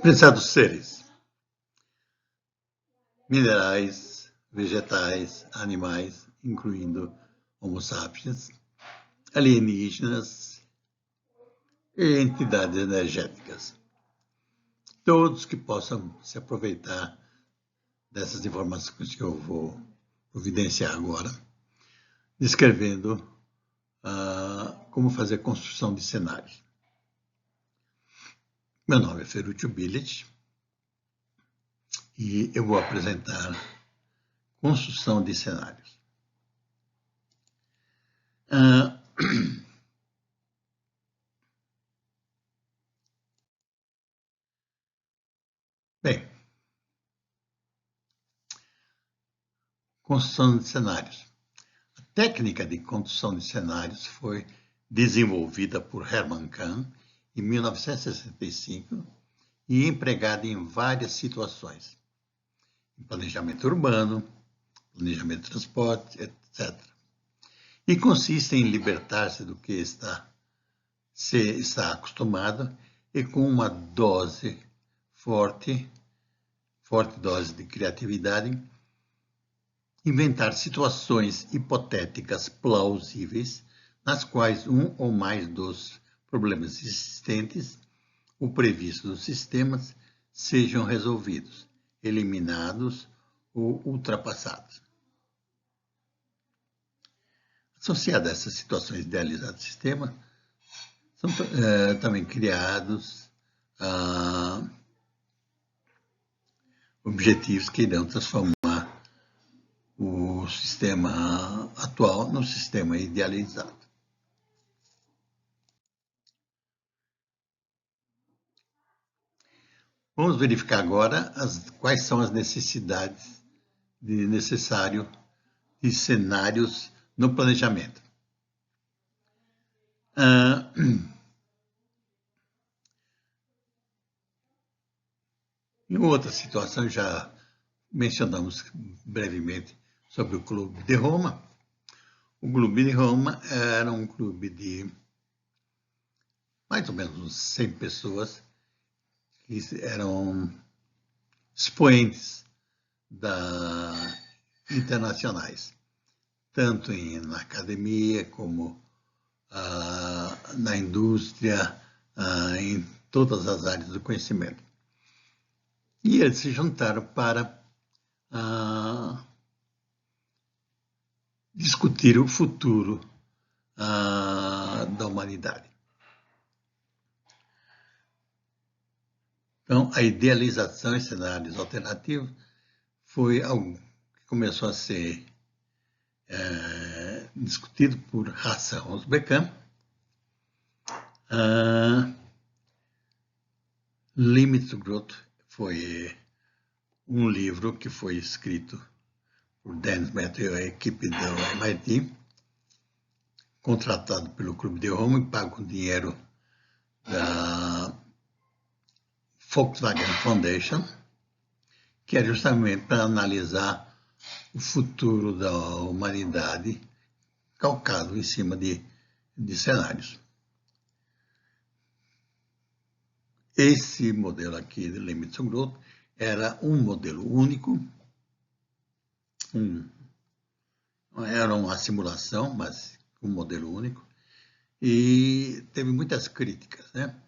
Prezados seres, minerais, vegetais, animais, incluindo Homo sapiens, alienígenas e entidades energéticas. Todos que possam se aproveitar dessas informações que eu vou providenciar agora, descrevendo como fazer construção de cenários. Meu nome é Ferruccio Billet e eu vou apresentar construção de cenários. Bem, construção de cenários. A técnica de construção de cenários foi desenvolvida por Hermann Kahn em 1965 e empregada em várias situações. Em planejamento urbano, planejamento de transporte, etc. E consiste em libertar-se do que se está acostumado e com uma forte dose de criatividade, inventar situações hipotéticas plausíveis nas quais um ou mais dos problemas existentes ou previstos dos sistemas sejam resolvidos, eliminados ou ultrapassados. Associadas a essas situações idealizadas do sistema, são também criados objetivos que irão transformar o sistema atual no sistema idealizado. Vamos verificar agora quais são as necessidades de cenários no planejamento. Em outra situação, já mencionamos brevemente sobre o Clube de Roma. O Clube de Roma era um clube de mais ou menos uns 100 pessoas que eram expoentes internacionais, tanto na academia como na indústria, em todas as áreas do conhecimento. E eles se juntaram para discutir o futuro da humanidade. Então, a idealização em cenários alternativos foi algo que começou a ser discutido por Hassan Osbekan. Limits to Growth foi um livro que foi escrito por Dan Smith e a equipe do MIT, contratado pelo Clube de Roma e pago com dinheiro da Volkswagen Foundation, que é justamente para analisar o futuro da humanidade calcado em cima de cenários. Esse modelo aqui de Limits to Growth era um modelo único, era uma simulação, mas um modelo único, e teve muitas críticas, né?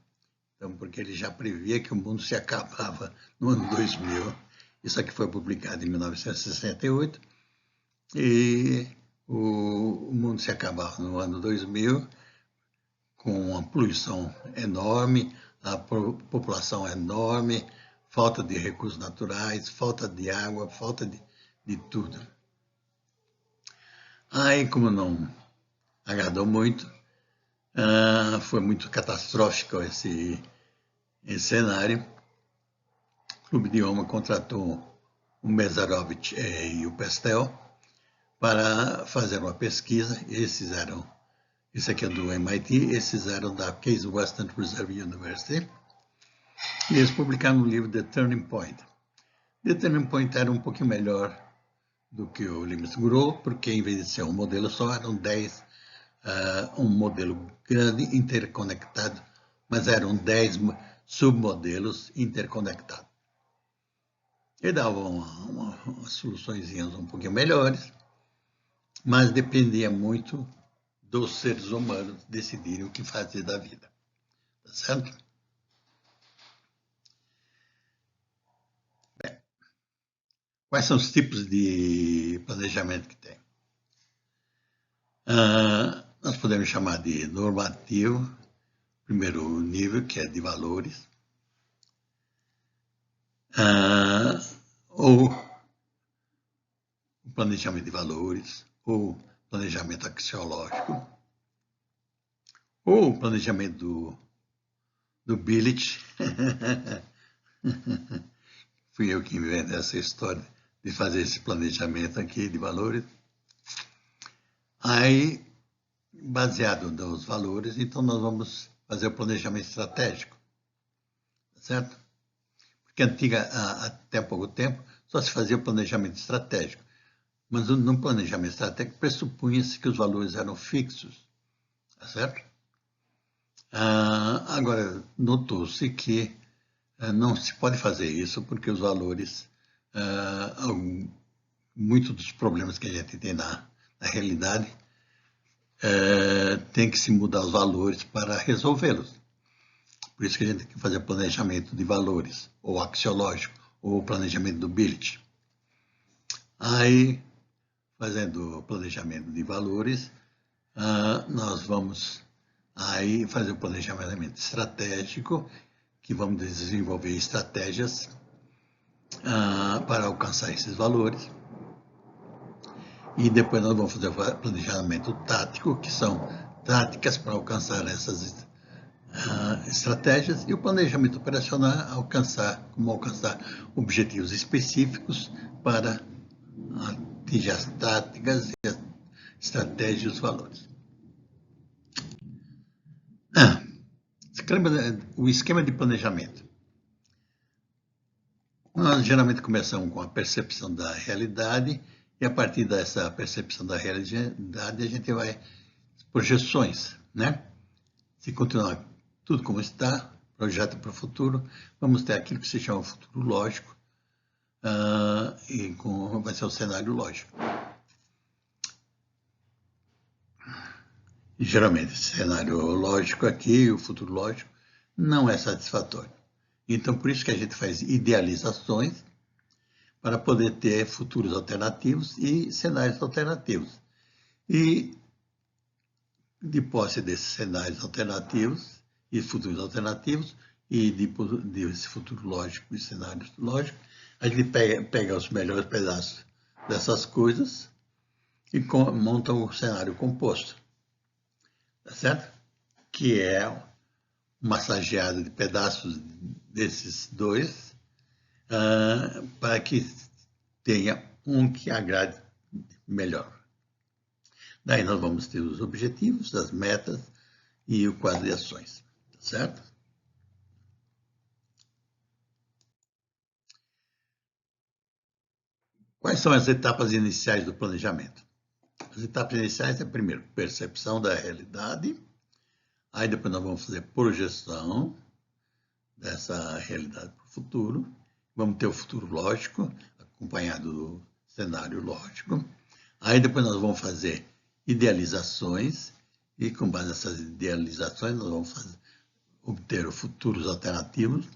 Então, porque ele já previa que o mundo se acabava no ano 2000. Isso aqui foi publicado em 1968, e o mundo se acabava no ano 2000, com uma poluição enorme, a população enorme, falta de recursos naturais, falta de água, falta de tudo. Aí, como não agradou muito, foi muito catastrófico esse cenário. O Clube de Roma contratou o Mesarovic e o Pestel para fazer uma pesquisa. Esse aqui é do MIT, esses eram da Case Western Reserve University, e eles publicaram um livro, The Turning Point. The Turning Point era um pouquinho melhor do que o Limits to Growth, porque em vez de ser um modelo só, eram 10, um modelo grande, interconectado, mas eram 10 submodelos interconectados. Ele dava umas soluções um pouquinho melhores, mas dependia muito dos seres humanos decidirem o que fazer da vida. Tá certo? Bem, quais são os tipos de planejamento que tem? Nós podemos chamar de normativo, primeiro nível, que é de valores, ou planejamento de valores, ou planejamento axiológico, ou planejamento do Billet. Fui eu que inventei essa história de fazer esse planejamento aqui de valores. Aí, baseado nos valores, então nós vamos fazer o planejamento estratégico, certo? Porque até pouco tempo só se fazia o planejamento estratégico, mas no planejamento estratégico pressupunha-se que os valores eram fixos, certo? Agora, notou-se que não se pode fazer isso porque os valores, muitos dos problemas que a gente tem na realidade, tem que se mudar os valores para resolvê-los. Por isso que a gente tem que fazer planejamento de valores, ou axiológico, ou planejamento do Billet. Aí, fazendo o planejamento de valores, nós vamos aí fazer o planejamento estratégico, que vamos desenvolver estratégias para alcançar esses valores. E depois nós vamos fazer o planejamento tático, que são táticas para alcançar essas estratégias, e o planejamento operacional, como alcançar objetivos específicos para atingir as táticas e as estratégias e os valores. Você lembra o esquema de planejamento? Nós geralmente começamos com a percepção da realidade, e a partir dessa percepção da realidade a gente vai projeções, né? Se continuar tudo como está, projeto para o futuro, vamos ter aquilo que se chama futuro lógico, e vai ser o cenário lógico. E, geralmente, esse cenário lógico aqui, o futuro lógico, não é satisfatório. Então, por isso que a gente faz idealizações para poder ter futuros alternativos e cenários alternativos. E, de posse desses cenários alternativos e futuros alternativos, e desse futuro lógico e cenários lógicos, a gente pega os melhores pedaços dessas coisas e monta um cenário composto, tá certo? Que é uma massageada de pedaços desses dois, para que tenha um que agrade melhor. Daí nós vamos ter os objetivos, as metas e o quadro de ações, tá certo? Quais são as etapas iniciais do planejamento? As etapas iniciais é, primeiro, percepção da realidade, aí depois nós vamos fazer projeção dessa realidade para o futuro, vamos ter o futuro lógico, acompanhado do cenário lógico, aí depois nós vamos fazer idealizações, e com base nessas idealizações nós vamos obter os futuros alternativos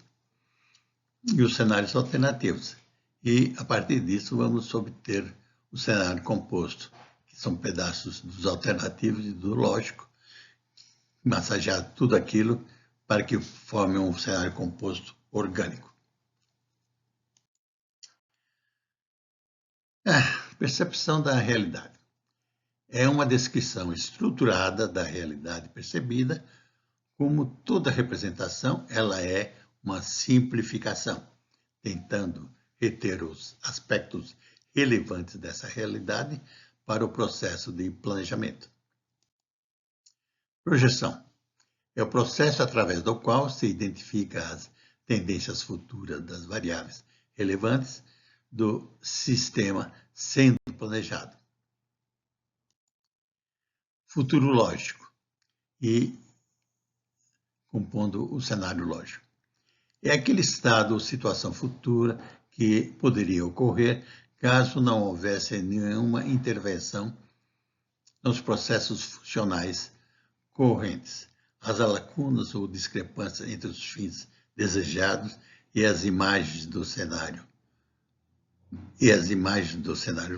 e os cenários alternativos. E, a partir disso, vamos obter o cenário composto, que são pedaços dos alternativos e do lógico, massagear tudo aquilo para que forme um cenário composto orgânico. Percepção da realidade. É uma descrição estruturada da realidade percebida. Como toda representação, ela é uma simplificação, tentando reter os aspectos relevantes dessa realidade para o processo de planejamento. Projeção é o processo através do qual se identifica as tendências futuras das variáveis relevantes do sistema sendo planejado. Futuro lógico e compondo o cenário lógico. é aquele estado ou situação futura que poderia ocorrer caso não houvesse nenhuma intervenção nos processos funcionais correntes. As lacunas ou discrepâncias entre os fins desejados e as imagens do cenário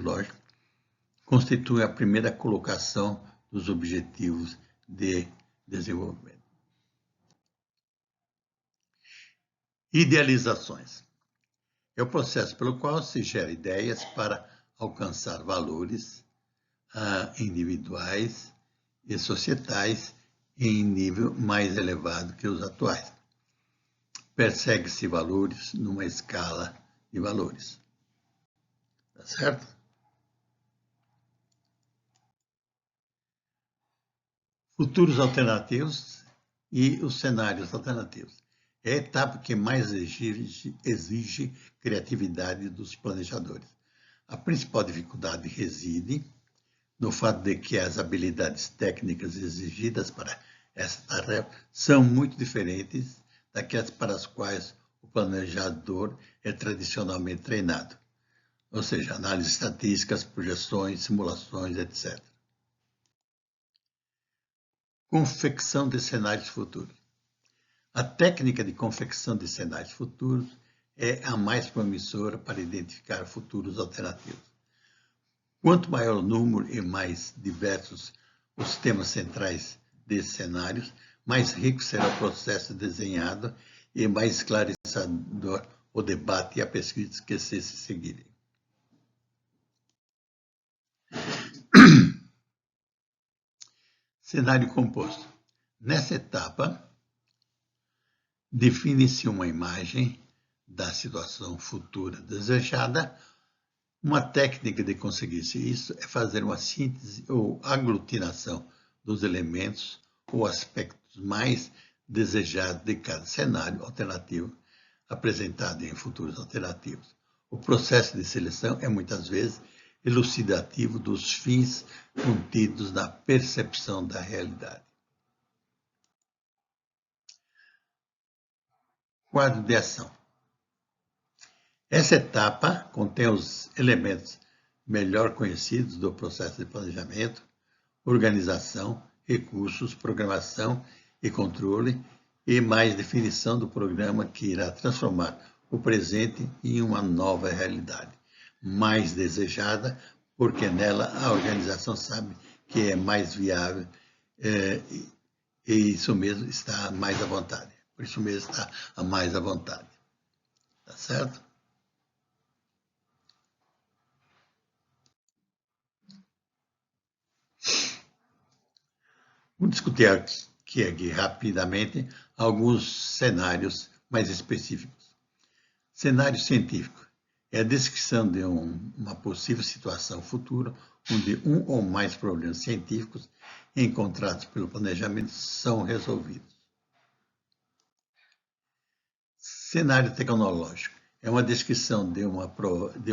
lógico constituem a primeira colocação dos objetivos de desenvolvimento. Idealizações. É o processo pelo qual se gera ideias para alcançar valores individuais e societais em nível mais elevado que os atuais. Persegue-se valores numa escala de valores. Tá certo? Futuros alternativos e os cenários alternativos. É a etapa que mais exige criatividade dos planejadores. A principal dificuldade reside no fato de que as habilidades técnicas exigidas para essa tarefa são muito diferentes daquelas para as quais o planejador é tradicionalmente treinado, ou seja, análise estatísticas, projeções, simulações, etc. Confecção de cenários futuros. A técnica de confecção de cenários futuros é a mais promissora para identificar futuros alternativos. Quanto maior o número e mais diversos os temas centrais desses cenários, mais rico será o processo desenhado e mais esclarecedor o debate e a pesquisa que se seguirem. Cenário composto. Nessa etapa, define-se uma imagem da situação futura desejada. Uma técnica de conseguir-se isso é fazer uma síntese ou aglutinação dos elementos ou aspectos mais desejados de cada cenário alternativo apresentado em futuros alternativos. O processo de seleção é muitas vezes elucidativo dos fins contidos na percepção da realidade. Quadro de ação. Essa etapa contém os elementos melhor conhecidos do processo de planejamento, organização, recursos, programação e controle, e mais definição do programa que irá transformar o presente em uma nova realidade, mais desejada, porque nela a organização sabe que é mais viável e isso mesmo está mais à vontade. Por isso mesmo está a mais à vontade. Tá certo? Vamos discutir aqui rapidamente alguns cenários mais específicos. Cenário científico é a descrição de uma possível situação futura onde um ou mais problemas científicos encontrados pelo planejamento são resolvidos. Cenário tecnológico é uma descrição de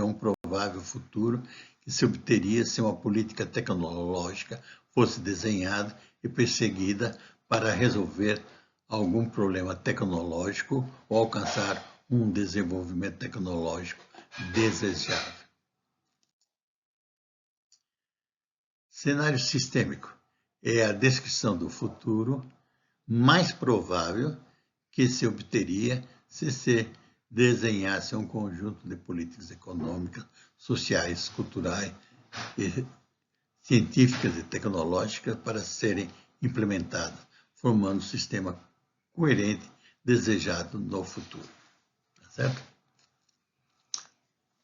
um provável futuro que se obteria se uma política tecnológica fosse desenhada e perseguida para resolver algum problema tecnológico ou alcançar um desenvolvimento tecnológico desejável. Cenário sistêmico é a descrição do futuro mais provável que se obteria se desenhasse um conjunto de políticas econômicas, sociais, culturais, científicas e tecnológicas para serem implementadas, formando um sistema coerente desejado no futuro. Tá certo?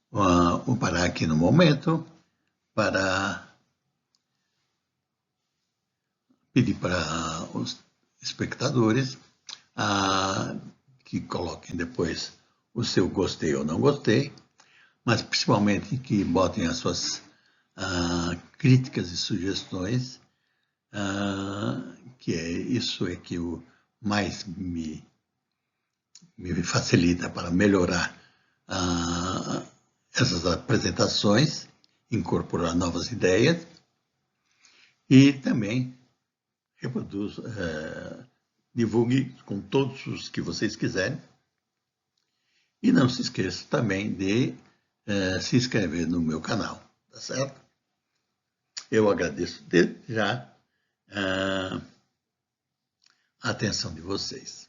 Vou parar aqui no momento para pedir para os espectadores que coloquem depois o seu gostei ou não gostei, mas principalmente que botem as suas críticas e sugestões, que isso é que o mais me facilita para melhorar essas apresentações, incorporar novas ideias e também divulgue com todos os que vocês quiserem E não se esqueça também de se inscrever no meu canal, tá certo? Eu agradeço desde já a atenção de vocês.